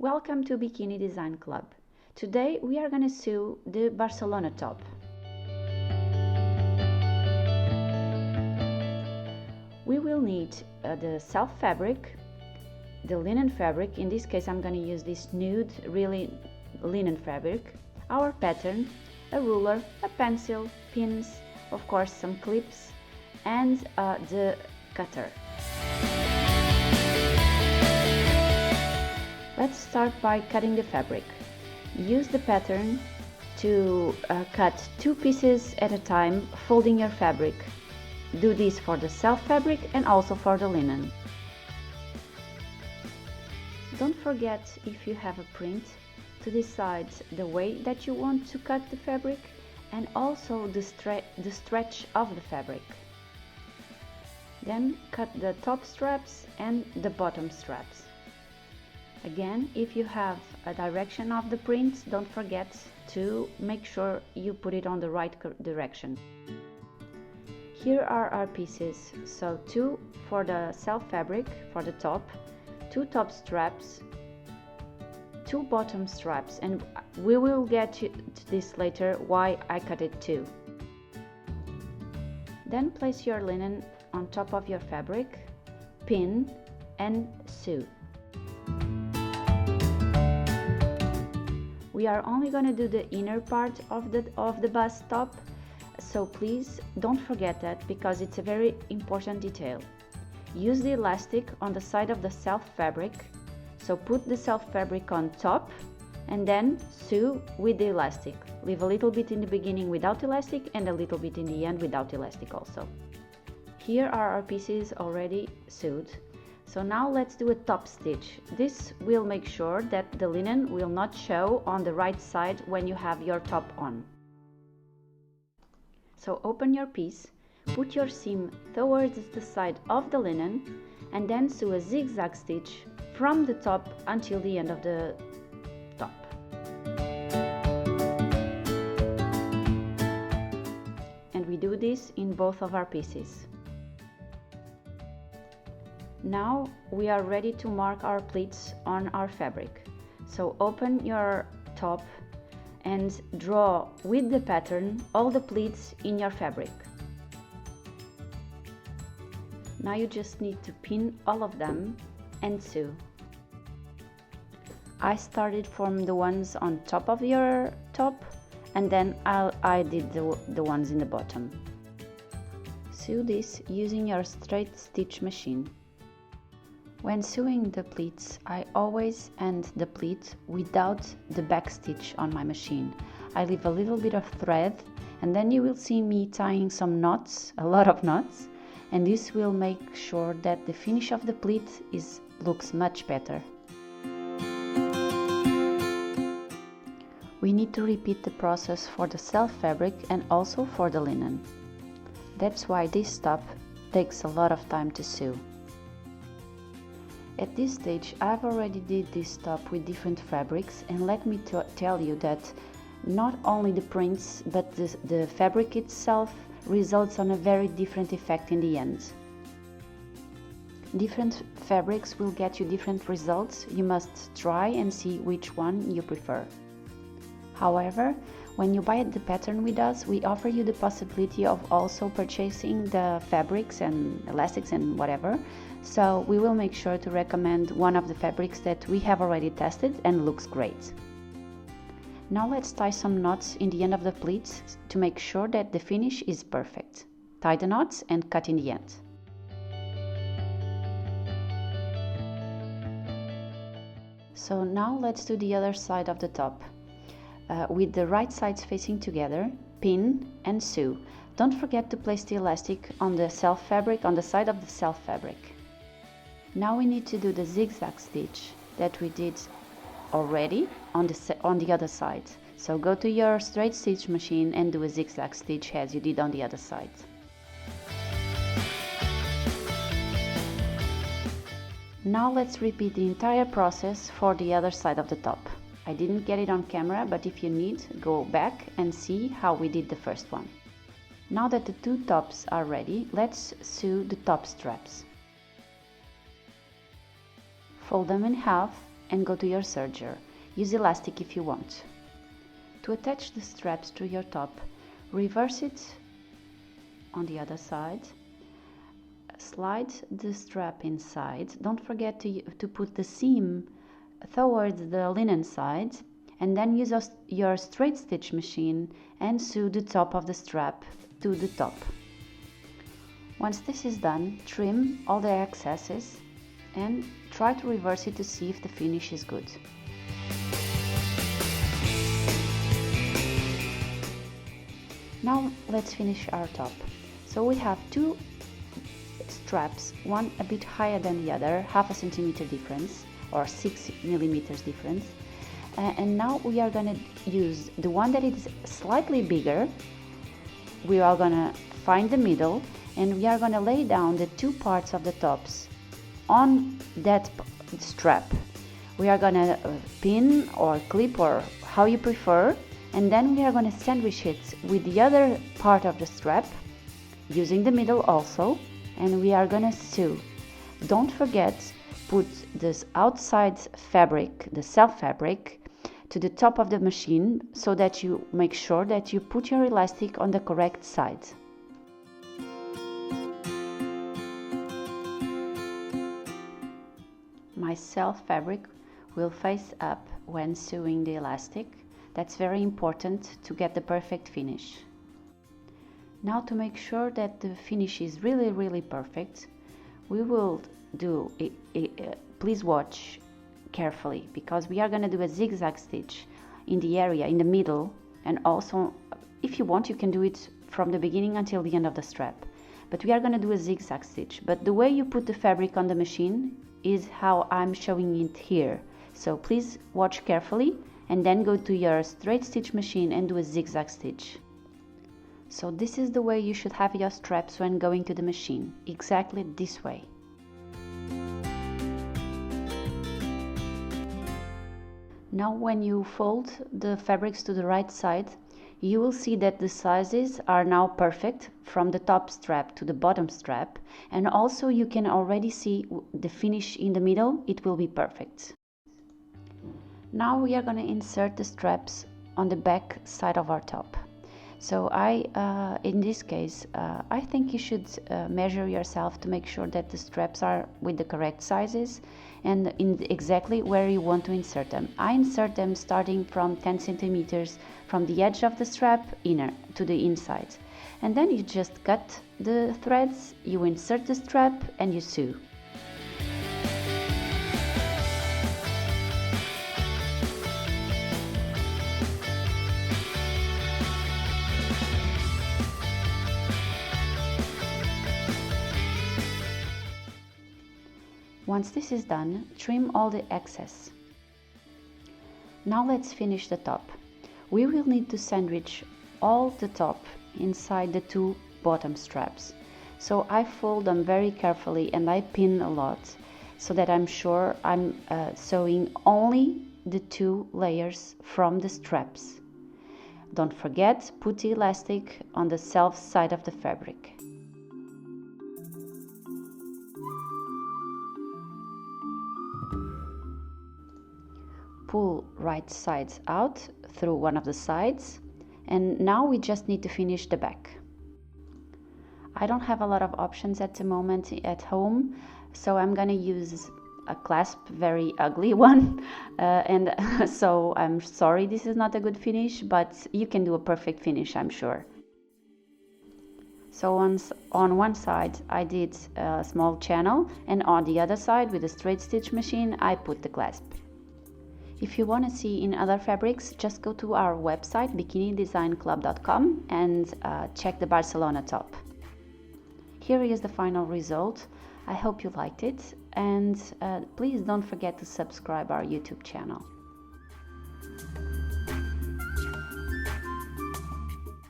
Welcome to Bikini Design Club. Today we are going to sew the Barcelona top. We will need the self fabric, the linen fabric. In this case I'm going to use this nude, really linen fabric, our pattern, a ruler, a pencil, pins, of course some clips, and the cutter. Let's start by cutting the fabric. Use the pattern to cut 2 pieces at a time, folding your fabric. Do this for the self fabric and also for the linen. Don't forget, if you have a print, to decide the way that you want to cut the fabric and also the stretch of the fabric. Then cut the top straps and the bottom straps. Again, if you have a direction of the print, don't forget to make sure you put it on the right direction. Here are our pieces. So 2 for the self fabric for the top, 2 top straps, 2 bottom straps, and we will get to this later why I cut it 2. Then place your linen on top of your fabric, pin and sew. We are only going to do the inner part of the bust top, so please don't forget that because it's a very important detail. Use the elastic on the side of the self fabric, so put the self fabric on top and then sew with the elastic. Leave a little bit in the beginning without elastic and a little bit in the end without elastic also. Here are our pieces already sewed. So now let's do a top stitch. This will make sure that the linen will not show on the right side when you have your top on. So open your piece, put your seam towards the side of the linen and then sew a zigzag stitch from the top until the end of the top. And we do this in both of our pieces. Now we are ready to mark our pleats on our fabric. So open your top and draw with the pattern all the pleats in your fabric. Now you just need to pin all of them and sew. I started from the ones on top of your top and then I did the ones in the bottom. Sew this using your straight stitch machine. When sewing the pleats, I always end the pleat without the back stitch on my machine. I leave a little bit of thread and then you will see me tying some knots, a lot of knots, and this will make sure that the finish of the pleat looks much better. We need to repeat the process for the self fabric and also for the linen. That's why this top takes a lot of time to sew. At this stage, I've already did this top with different fabrics, and let me tell you that not only the prints but the fabric itself results on a very different effect in the end. Different fabrics will get you different results. You must try and see which one you prefer. However, when you buy the pattern with us, we offer you the possibility of also purchasing the fabrics and elastics and whatever. So we will make sure to recommend one of the fabrics that we have already tested and looks great. Now let's tie some knots in the end of the pleats to make sure that the finish is perfect. Tie the knots and cut in the end. So now let's do the other side of the top. With the right sides facing together, pin and sew. Don't forget to place the elastic on the self fabric on the side of the self fabric. Now we need to do the zigzag stitch that we did already on the other side. So go to your straight stitch machine and do a zigzag stitch as you did on the other side. Now let's repeat the entire process for the other side of the top. I didn't get it on camera, but if you need, go back and see how we did the first one. Now that the 2 tops are ready, let's sew the top straps. Fold them in half and go to your serger. Use elastic if you want. To attach the straps to your top, reverse it on the other side. Slide the strap inside. Don't forget to put the seam towards the linen side, and then use your straight stitch machine and sew the top of the strap to the top. Once this is done, trim all the excesses and try to reverse it to see if the finish is good. Now let's finish our top. So we have two straps, one a bit higher than the other, half a centimeter difference or 6 millimeters difference. And now we are going to use the one that is slightly bigger. We are going to find the middle and we are going to lay down the two parts of the tops on that strap. We are going to pin or clip or how you prefer, and then we are going to sandwich it with the other part of the strap using the middle also, and we are going to sew. Don't forget, put this outside fabric, the self fabric, to the top of the machine so that you make sure that you put your elastic on the correct side. My self fabric will face up when sewing the elastic. That's very important to get the perfect finish. Now, to make sure that the finish is really perfect, we will do please watch carefully, because we are going to do a zigzag stitch in the area in the middle, and also if you want you can do it from the beginning until the end of the strap, but we are going to do a zigzag stitch. But the way you put the fabric on the machine is how I'm showing it here, so please watch carefully and then go to your straight stitch machine and do a zigzag stitch. So this is the way you should have your straps when going to the machine, exactly this way. Now when you fold the fabrics to the right side, you will see that the sizes are now perfect from the top strap to the bottom strap, and also you can already see the finish in the middle, it will be perfect. Now we are going to insert the straps on the back side of our top. So in this case, I think you should measure yourself to make sure that the straps are with the correct sizes and in exactly where you want to insert them. I insert them starting from 10 centimeters from the edge of the strap inner to the inside. And then you just cut the threads, you insert the strap and you sew. Once this is done, trim all the excess. Now let's finish the top. We will need to sandwich all the top inside the two bottom straps. So I fold them very carefully and I pin a lot so that I'm sure I'm sewing only the two layers from the straps. Don't forget, put the elastic on the self side of the fabric. Pull right sides out through one of the sides, and now we just need to finish the back. I don't have a lot of options at the moment at home, so I'm gonna use a clasp, very ugly one, and so I'm sorry this is not a good finish, but you can do a perfect finish, I'm sure. So on one side I did a small channel, and on the other side with a straight stitch machine I put the clasp. If you want to see in other fabrics, just go to our website bikinidesignclub.com and check the Barcelona top. Here is the final result. I hope you liked it, and please don't forget to subscribe our YouTube channel.